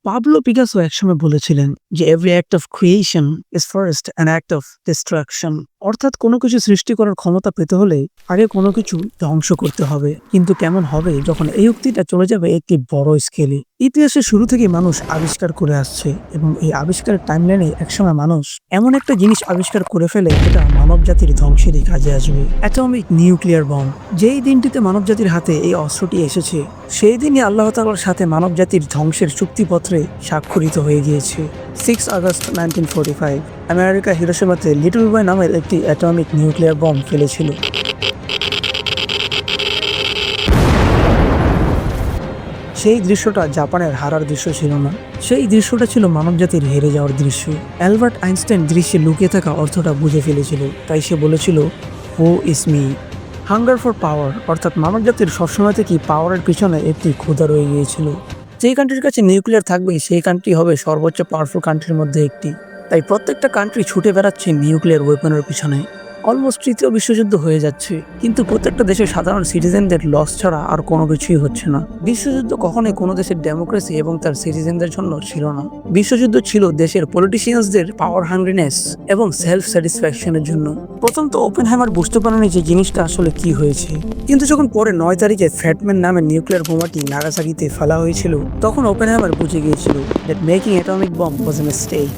Pablo Picasso একসময় বলেছিলেন যে every act of creation is first an act of distraction. অর্থাৎ কোনো কিছু সৃষ্টি করার ক্ষমতা পেতে হলে আগে কোনো কিছু ধ্বংস করতে হবে। কিন্তু কেমন হবে যখন এই উক্তিটা চলে যাবে একটি বড় স্কেলে? ইতিহাসের শুরু থেকে মানুষ আবিষ্কার করে আসছে এবং এই আবিষ্কারের টাইমলাইনে একসময় মানুষ এমন একটা জিনিস আবিষ্কার করে ফেলে যেটা মানব জাতির ধ্বংসেরই কাজে আসবে, অ্যাটমিক নিউক্লিয়ার বম্ব। যেই দিনটিতে মানব জাতির হাতে এই অস্ত্রটি এসেছে সেই দিনই আল্লাহ তাআলার সাথে মানব জাতির ধ্বংসের চুক্তিপত্রে স্বাক্ষরিত হয়ে গিয়েছে। 6 আগস্ট 1945 আমেরিকা হিরোশিমাতে লিটল বয় নামের একটি অ্যাটমিক নিউক্লিয়ার বম্ব ফেলেছিল। সেই দৃশ্যটা জাপানের হারার দৃশ্য ছিল না, সেই দৃশ্যটা ছিল মানবজাতির হেরে যাওয়ার দৃশ্য। অ্যালবার্ট আইনস্টাইন দৃশ্যে লুকিয়ে থাকা অর্থটা বুঝে ফেলেছিল, তাই সে বলেছিল, who is me. Hunger for পাওয়ার, অর্থাৎ মানবজাতির সবসময় থেকেই পাওয়ারের পিছনে একটি ক্ষুধা রয়ে গিয়েছিল। যেই কান্ট্রির কাছে নিউক্লিয়ার থাকবে সেই কান্ট্রি হবে সর্বোচ্চ পাওয়ারফুল কান্ট্রির মধ্যে একটি। তাই প্রত্যেকটা কান্ট্রি ছুটে বেড়াচ্ছে নিউক্লিয়ার ওয়েপনের পিছনে। অলমোস্ট তৃতীয় বিশ্বযুদ্ধ হয়ে যাচ্ছে, কিন্তু প্রত্যেকটা দেশের সাধারণ সিটিজেনদের লস ছাড়া আর কোনো কিছুই হচ্ছে না। বিশ্বযুদ্ধ কখনোই কোনো দেশের ডেমোক্রেসি এবং তার সিটিজেনদের জন্য ছিল না। বিশ্বযুদ্ধ ছিল দেশের পলিটিশিয়ানসদের পাওয়ার হাংরিনেস এবং সেলফ স্যাটিসফ্যাকশনের জন্য। প্রথম তো ওপেনহাইমার বুঝতে পারেনি যে জিনিসটা আসলে কি হয়েছে, কিন্তু যখন পরে 9 তারিখে ফ্যাটম্যান নামে নিউক্লিয়ার বোমাটি নাগাসাকিতে ফেলা হয়েছিল তখন ওপেনহাইমার বুঝে গিয়েছিল that making atomic bomb was a mistake.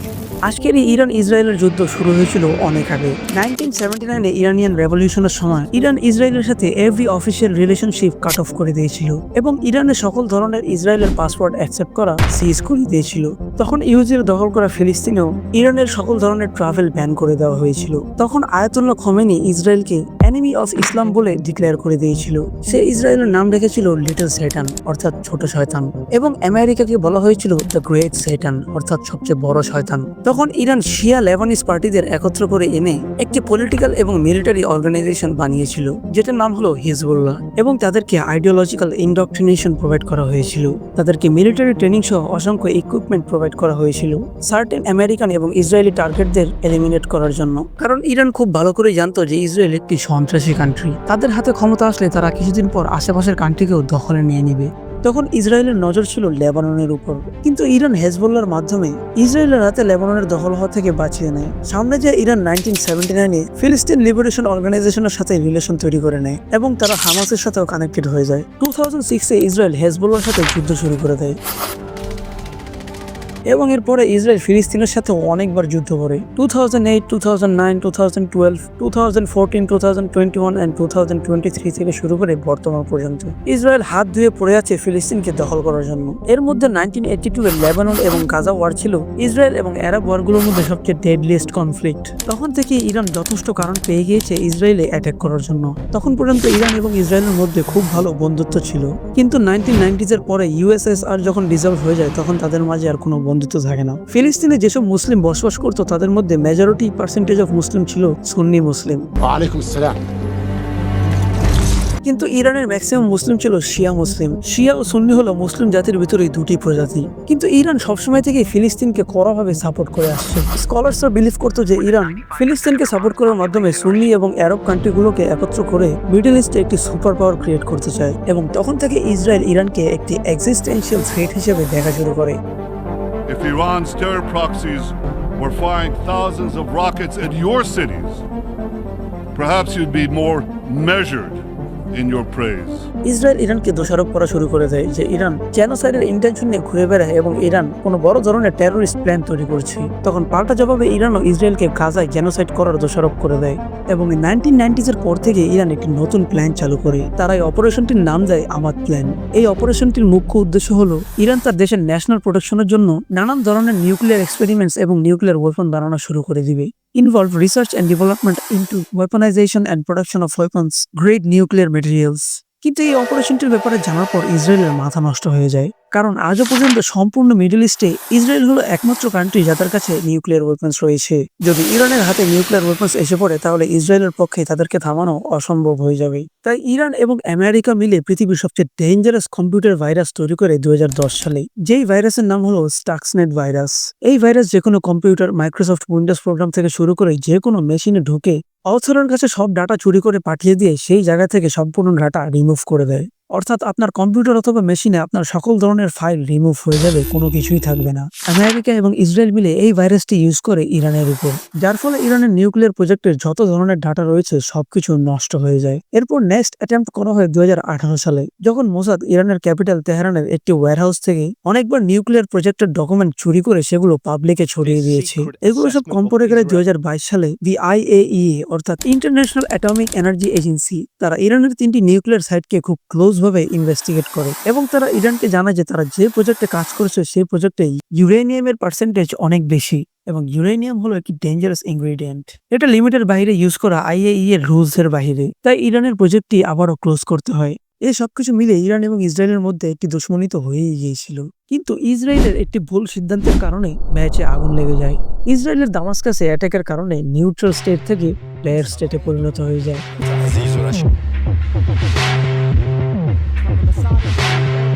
আজকের এই ইরান ইসরায়েলের যুদ্ধ শুরু হয়েছিল অনেক আগে। 1979-এ ইরানিয়ান রেভলিউশনের সময় ইরান ইসরায়েলের সাথে every official relationship cut off করে দিয়েছিল এবং ইরানের সকল ধরনের ইসরায়েলের পাসপোর্ট অ্যাকসেপ্ট করা সিজ করে দিয়েছিল। তখন ইহুদির দখল করা ফিলিস্তিনেও ইরানের সকল ধরনের ট্রাভেল ব্যান করে দেওয়া হয়েছিল। তখন আয়াতুল্লাহ খোমেনি ইসরায়েলকে এনিমি অফ ইসলাম বলে ডিক্লেয়ার করে দিয়েছিল। সে ইসরায়েলের নাম রেখেছিল লিটল শয়তান, অর্থাৎ ছোট শয়তান, এবং আমেরিকাকে বলা হয়েছিল দ্য গ্রেট শয়তান, অর্থাৎ সবচেয়ে বড় শয়তান। তখন ইরান শিয়া লেবানিজ পার্টিদের একত্র করে এনে একটি পলিটিক্যাল এবং মিলিটারি অর্গানাইজেশন বানিয়েছিল, যেটার নাম হলো হিজবুল্লাহ, এবং তাদেরকে আইডিওলজিক্যাল ইন্ডক্ট্রিনেশন প্রোভাইড করা হয়েছিল। তাদেরকে মিলিটারি ট্রেনিং সহ অসংখ্য ইকুইপমেন্ট প্রোভাইড করা হয়েছিল সার্টেন আমেরিকান এবং ইসরায়েলি টার্গেটদের এলিমিনেট করার জন্য। কারণ ইরান খুব ভালো করে জানতো যে ইসরায়েল একটি সন্ত্রাসী কান্ট্রি, তাদের হাতে ক্ষমতা আসলে তারা কিছুদিন পর আশেপাশের কান্ট্রিকেও দখলে নিয়ে নিবে। তখন ইসরায়েলের নজর ছিল লেবাননের উপর, কিন্তু ইরান হেজবুল্লাহর মাধ্যমে ইসরায়েলের হাতে লেবাননের দখল হওয়া থেকে বাঁচিয়ে নেয়। সামনে যে ইরান 1979-এ ফিলিস্তিন লিবারেশন অর্গানাইজেশনের সাথে রিলেশন তৈরি করে নেয় এবং তারা হামাসের সাথেও কানেক্টেড হয়ে যায়। 2006-এ ইসরায়েল হেজবুল্লাহর সাথে যুদ্ধ শুরু করে দেয় এবং এরপরে ইসরায়েল ফিলিস্তিনের সাথে অনেকবার যুদ্ধ করে। 2008, 2009, 2012, 2014, 2021 and 2023 থেকে শুরু করে বর্তমান পর্যন্ত ইসরায়েল হাত ধুয়ে পড়ে আছে ফিলিস্তিনকে দখল করার জন্য। এর মধ্যে 1982-এ লেবানন এবং গাজা ওয়ার ছিল ইসরায়েল এবং আরব ওয়ারগুলোর মধ্যে সবচেয়ে ডেডলিয়েস্ট কনফ্লিক্ট। তখন থেকে ইরান যথেষ্ট কারণ পেয়ে গিয়েছে ইসরায়েলে অ্যাটাক করার জন্য। তখন পর্যন্ত ইরান এবং ইসরায়েলের মধ্যে খুব ভালো বন্ধুত্ব ছিল, কিন্তু 1990s-এর পরে ইউএসএসআর যখন ডিসলভ হয়ে যায় তখন তাদের মাঝে আর কোনো বন্ধুত্ব থাকে না। ফিলিস্তিনে যেসব মুসলিম বসবাস করতো তাদের মধ্যে মেজরিটি পার্সেন্টেজ অফ মুসলিম ছিল সুন্নি মুসলিম। ওয়ালাইকুম আসসালাম। কিন্তু ইরানের ম্যাক্সিমাম মুসলিম ছিল শিয়া মুসলিম। শিয়া ও সুন্নি হলো মুসলিম জাতির ভিতরেই দুটি প্রজাতি। কিন্তু ইরান সবসময় থেকে ফিলিস্তিনকে কড়াভাবে সাপোর্ট করে আসছে। স্কলার্সরা বিলিভ করতো যে ইরান ফিলিস্তিনকে সাপোর্ট করার মাধ্যমে সুন্নি এবং আরব কান্ট্রিগুলোকে একত্র করে মিডল ইস্টে একটি সুপার পাওয়ার ক্রিয়েট করতে চায়, এবং তখন থেকে ইসরায়েল ইরানকে একটি এক্সিস্টেন্সিয়াল থ্রেট হিসেবে দেখা শুরু করে। If Iran's terror proxies were firing thousands of rockets at your cities, perhaps you'd be more measured in your praise. Israel ইরানকে দোষারোপ করা শুরু করে দেয় যে ইরান জেনোসাইডের ইন্টেনশন নিয়ে ঘুরে বেড়ায় এবং ইরান কোনো বড় ধরনের টেরোরিস্ট প্ল্যান তৈরি করছে। তখন পাল্টা জবাবে ইরানও ইসরায়েলকে গাজায় জেনোসাইড করার দোষারোপ করে দেয় এবং 1990s-এর পর থেকে ইরান একটি নতুন প্ল্যান চালু করে। তারা এই অপারেশনটির নাম দেয় আমাদ প্ল্যান। এই অপারেশনটির মুখ্য উদ্দেশ্য হলো ইরান তার দেশের ন্যাশনাল প্রোটেকশনের জন্য নানান ধরনের নিউক্লিয়ার এক্সপেরিমেন্টস এবং নিউক্লিয়ার ওয়েপন বানানো শুরু করে দিবে। Involve research and development into weaponization and production of weapons grade nuclear materials. কিন্তু এই অপারেশনটির ব্যাপারে জানার পর ইসরায়েলের মাথা নষ্ট হয়ে যায়, কারণ আজও পর্যন্ত সম্পূর্ণ মিডল ইস্টে ইসরায়েল হলো একমাত্র কান্ট্রি যাদের কাছে নিউক্লিয়ার ওয়েপন্স রয়েছে। যদি ইরানের হাতে নিউক্লিয়ার ওয়েপন্স এসে পড়ে তাহলে ইসরায়েলের পক্ষে তাদেরকে থামানো অসম্ভব হয়ে যাবে। তাই ইরান এবং আমেরিকা মিলে পৃথিবীর সবচেয়ে ডেঞ্জারাস কম্পিউটার ভাইরাস তৈরি করে 2010 সালে, যেই ভাইরাসের নাম হলো স্টাক্সনেট ভাইরাস। এই ভাইরাস যে কোনো কম্পিউটার, মাইক্রোসফট উইন্ডোজ প্রোগ্রাম থেকে শুরু করে যে কোনো মেশিনে ঢুকে অথরের কাছে সব ডাটা চুরি করে পাঠিয়ে দিয়ে সেই জায়গা থেকে সম্পূর্ণ ডাটা রিমুভ করে দেয়। অর্থাৎ আপনার কম্পিউটার অথবা মেশিনে আপনার সকল ধরনের ফাইল রিমুভ হয়ে যাবে, কোনো কিছুই থাকবে না। আমেরিকা এবং ইসরায়েল মিলে এই ভাইরাসটি ইউজ করে ইরানের উপর, যার ফলে ইরানের নিউক্লিয়ার প্রজেক্টের যত ধরনের ডাটা রয়েছে সবকিছু নষ্ট হয়ে যায়। এরপর নেক্সট অ্যাটেম্প্ট করা হয় 2018 সালে, যখন মোসাদ ইরানের ক্যাপিটাল তেহরানের একটি ওয়্যারহাউস থেকে অনেকবার নিউক্লিয়ার প্রজেক্টের ডকুমেন্ট চুরি করে সেগুলো পাবলিকে ছড়িয়ে দিয়েছে। এগুলো সব কম পড়ে গেলে 2022 সালে দি IAEA অর্থাৎ ইন্টারন্যাশনাল অ্যাটমিক এনার্জি এজেন্সি তারা ইরানের 3টি নিউক্লিয়ার সাইটকে খুব ক্লোজ ভাবে ইনভেস্টিগেট করে এবং তারা ইরানকে জানায় যে তারা যে প্রজেক্টে কাজ করেছে সেই প্রজেক্টে ইউরেনিয়ামের পার্সেন্টেজ অনেক বেশি এবং ইউরেনিয়াম হলো একটি ডেঞ্জারাস ইনগ্রেডিয়েন্ট। এটা লিমিটের বাইরে ইউজ করা IAEA এর রুলস এর বাইরে, তাই ইরানের প্রজেক্টটি আবারও ক্লোজ করতে হয়। এই সবকিছু মিলে ইরান এবং ইসরায়েলের মধ্যে একটি দুশ্মনী তো হয়েই গিয়েছিল, কিন্তু ইসরায়েলের একটি ভুল সিদ্ধান্তের কারণে ম্যাচে আগুন লেগে যায়। ইসরায়েলের দামাস্কাসে অ্যাটাকের কারণে নিউট্রাল স্টেট থেকে প্লেয়ার স্টেটে পরিণত হয়ে যায়।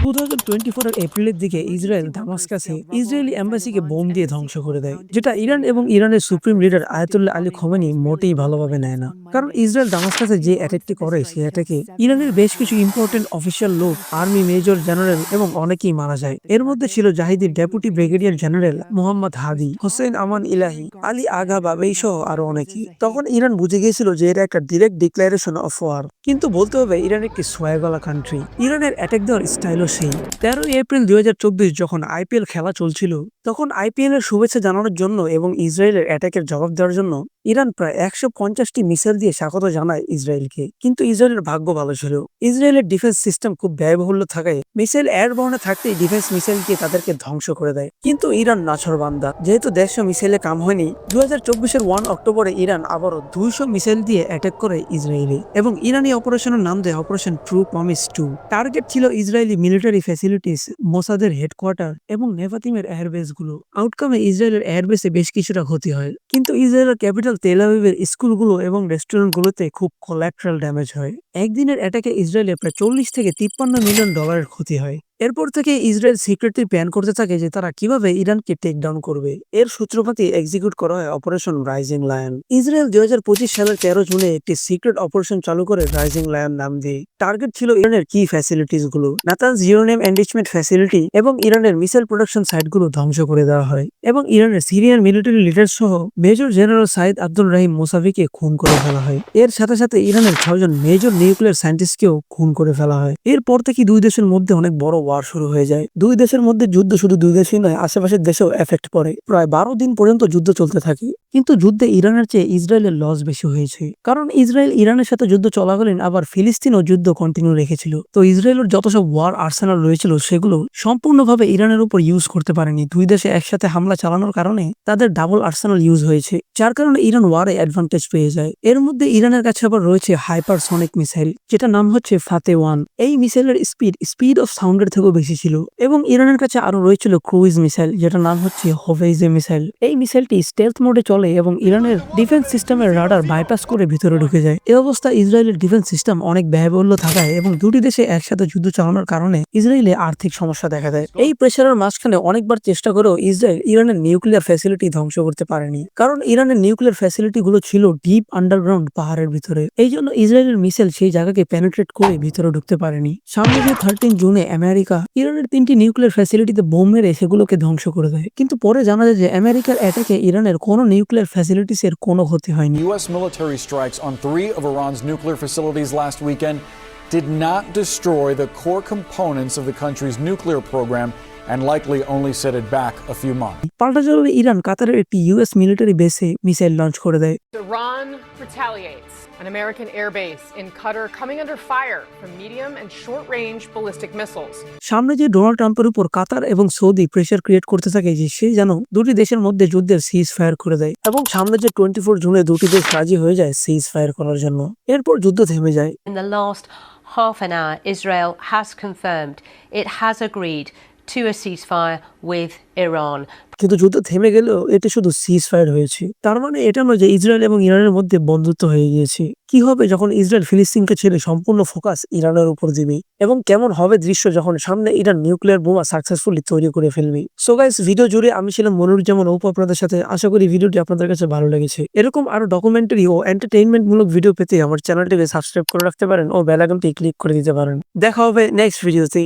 2024 এর এপ্রিলের দিকে ইসরায়েল দামাস্কাসে ইসরায়েলি এম্বাসিকে বোম দিয়ে ধ্বংস করে দেয়, যেটা ইরান এবং ইরানের supreme leader Ayatollah Ali Khomeini মোটেই ভালোভাবে নেয় না। কারণ ইসরায়েল দামাস্কাসে যে অ্যাটাকটি করে সেই অ্যাটাকে ইরানের বেশ কিছু ইম্পর্টেন্ট অফিসিয়াল লোক, আর্মি মেজর জেনারেল এবং অনেকেই মারা যায়। এর মধ্যে ছিল জাহিদের ডেপুটি ব্রিগেডিয়ার জেনারেল মোহাম্মদ হাদি, হোসেন আমান ইলাহি, আলী আগা বাবেই সহ আরো অনেকেই। তখন ইরান বুঝে গিয়েছিল যে এটা একটা ডিরেক্ট ডিক্লারেশন অফ ওয়ার, কিন্তু বলতে হবে ইরান একটি সোয়াগলা কান্ট্রি। ইরানের অ্যাটাক দেওয়ার স্টাইলও সেই। 13 এপ্রিল 2024 যখন IPL খেলা চলছিল, তখন IPL এর শুভেচ্ছা জানানোর জন্য এবং ইসরায়েলের অ্যাটাকের জবাব দেওয়ার জন্য ইরান প্রায় 150টি মিসাইল দিয়ে স্বাগত জানায় ইসরায়েলকে। কিন্তু ইসরায়েলের ভাগ্য ভালো ছিল, ইসরায়েলের ডিফেন্স সিস্টেম খুব ব্যয়বহুল্য থাকায় মিসাইল এয়ারবর্নে থাকতেই ডিফেন্স মিসাইল দিয়ে তাদেরকে ধ্বংস করে দেয়। কিন্তু ইরান নাছোড়বান্দা, যেহেতু 150 মিসাইলে কাম হয়নি, 2024 1 অক্টোবরে ইরান আবারও 200 মিসাইল দিয়ে অ্যাটাক করে ইসরায়েলে এবং ইরানি অপারেশনের নাম দেয় অপারেশন ট্রু প্রমিস 2। টার্গেট ছিল ইসরায়েলি মিলিটারি ফ্যাসিলিটিস, মোসাদের হেডকোয়ার্টার এবং নেভাতিমের এয়ারবেস গুলো। আউটকামে ইসরায়েলের এয়ারবেসে বেশ কিছুটা ক্ষতি হয়, কিন্তু ইসরায়েলের ক্যাপিটাল তেল আবিবের স্কুলগুলো এবং রেস্টুরেন্টগুলোতে খুব কোল্যাট্রাল ড্যামেজ হয়। একদিনের অ্যাটাকে ইসরায়েলে প্রায় 40 থেকে 53 মিলিয়ন ডলারের ক্ষতি হয়। এরপর থেকে ইসরায়েল সিক্রেটলি প্ল্যান করতে থাকে যে তারা কিভাবে ইরানকে টেক ডাউন করবে। এর সূত্রপাতি এক্সিকিউট করা হয় অপারেশন রাইজিং লায়ন। ইসরায়েল 2025 সালের 13 জুনে একটি সিক্রেট অপারেশন চালু করে রাইজিং লায়ন নাম দিয়ে। টার্গেট ছিল ইরানের কি ফ্যাসিলিটিস গুলো, নাতানজ ইউরেনিয়াম এনরিচমেন্ট ফ্যাসিলিটি এবং ইরানের মিসাইল প্রোডাকশন সাইটগুলো ধ্বংস করে দেওয়া হয় এবং ইরানের সিরিয়ান মিলিটারি লিডার সহ মেজর জেনারেল সাইদ আব্দুল রাহিম মোসাভিকে খুন করে ফেলা হয়। এর সাথে সাথে ইরানের 6 জন মেজর নিউক্লিয়ার সায়েন্টিস্টকেও খুন করে ফেলা হয়। এরপর থেকে দুই দেশের মধ্যে অনেক বড় ওয়ার শুরু হয়ে যায়। দুই দেশের মধ্যে যুদ্ধ শুধু দুই দেশই নয়, আশেপাশের দেশেও এফেক্ট পড়ে। প্রায় 12 দিন পর্যন্ত যুদ্ধ চলতে থাকে, কিন্তু যুদ্ধে ইরানের চেয়ে ইসরায়েলের লস বেশি হয়েছে, কারণ ইসরায়েল ইরানের সাথে যুদ্ধ চলাকালীন আবার ফিলিস্তিনও যুদ্ধ কন্টিনিউ রেখেছিল। তো ইসরায়েলের যত সব ওয়ার আর্সেনাল রয়েছিল সেগুলো সম্পূর্ণভাবে ইরানের উপর ইউজ করতে পারেনি। দুই দেশে একসাথে হামলা চালানোর কারণে তাদের ডাবল আর্সেনাল ইউজ হয়েছে, যার কারণে ইরান ওয়ারে অ্যাডভান্টেজ পেয়ে যায়। এর মধ্যে ইরানের কাছে আবার রয়েছে হাইপারসনিক মিসাইল, যেটা নাম হচ্ছে ফাতে 1। এই মিসাইলের স্পিড অফ সাউন্ডের থেকেও বেশি ছিল এবং ইরানের কাছে আরো রয়েছিল ক্রুইজ মিসাইল, যেটা নাম হচ্ছে হোভেইজে মিসাইল। এই মিসাইলটি স্টেলথ মোডে চলে এবং ইরানের ডিফেন্স সিস্টেমের রাডার বাইপাস করে ভিতরে ঢুকে যায়। এই অবস্থা ইসরায়েলের ডিফেন্স সিস্টেম অনেক ব্যয়বহুল্য থাকায় এবং দুটি দেশে একসাথে যুদ্ধ চালানোর কারণে ইসরায়েলে আর্থিক সমস্যা দেখা দেয়। এই প্রেসারের মাঝখানে অনেকবার চেষ্টা করেও ইসরায়েল ইরানের নিউক্লিয়ার ফ্যাসিলিটি ধ্বংস করতে পারেনি, কারণ ইরানের নিউক্লিয়ার ফ্যাসিলিটি গুলো ছিল ডিপ আন্ডারগ্রাউন্ড পাহাড়ের ভিতরে। এই জন্য ইসরায়েলের মিসাইল সেই জায়গাকে পেনিট্রেট করে ভিতরে ঢুকতে পারেনি। সামনে যে 13 জুনে আমেরিকা ইরানের 3টি নিউক্লিয়ার ফ্যাসিলিটিতে বোম মেরে সেগুলোকে ধ্বংস করে দেয়, কিন্তু পরে জানা যায় যে আমেরিকার অ্যাটাকে ইরানের কোনো নিউক্লিয়ার ফ্যাসিলিটিস এর কোনো ক্ষতি হয়নি। U.S. military strikes on 3 of Iran's nuclear facilities last weekend did not destroy the core components of the country's nuclear program and likely only set it back a few months. পাল্টা জবাবে Iran কাতারের একটি US military বেসে missile launch করে দেয়। Iran retaliates. An American airbase in Qatar coming under fire from medium and short-range ballistic missiles. সামনে যে Donald ট্রাম্পের উপর কাতার এবং সৌদি প্রেসার ক্রিয়েট করতে থাকে যে সে যেন দুটি দেশের মধ্যে যুদ্ধের সিজ ফায়ার করে দেয় এবং সামনে যে 24 জুনে দুটি দেশ রাজি হয়ে যায় সিজ ফায়ার করার জন্য। এরপর যুদ্ধ থেমে যায়। In the last half an hour, Israel has confirmed it has agreed to a ceasefire with Iran. কিন্তু যুদ্ধ থেমে গেলেও এটি শুধু সিজ ফায়ার হয়েছে। তার মানে এটা নয় যে ইসরায়েল এবং ইরানের মধ্যে বন্ধুত্ব হয়ে গিয়েছে। কি হবে যখন ইসরায়েল ফিলিস্তিনকে ছেড়ে সম্পূর্ণ ফোকাস ইরানের উপর দিবে, এবং কেমন হবে দৃশ্য যখন সামনে ইরান নিউক্লিয়ার বোমা সাকসেসফুলি তৈরি করে ফেলবে। সো গাইস, ভিডিও জুড়ে আমি ছিলাম মনিরুজ্জামান অপু আপনাদের সাথে। আশা করি ভিডিওটি আপনাদের কাছে ভালো লেগেছে। এরকম আরো ডকুমেন্টারি ও এন্টারটেইনমেন্ট মূলক ভিডিও পেতে আমার চ্যানেলটিকে সাবস্ক্রাইব করে রাখতে পারেন ও বেল আইকনটি ক্লিক করে দিতে পারেন। দেখা হবে নেক্সট ভিডিওতে।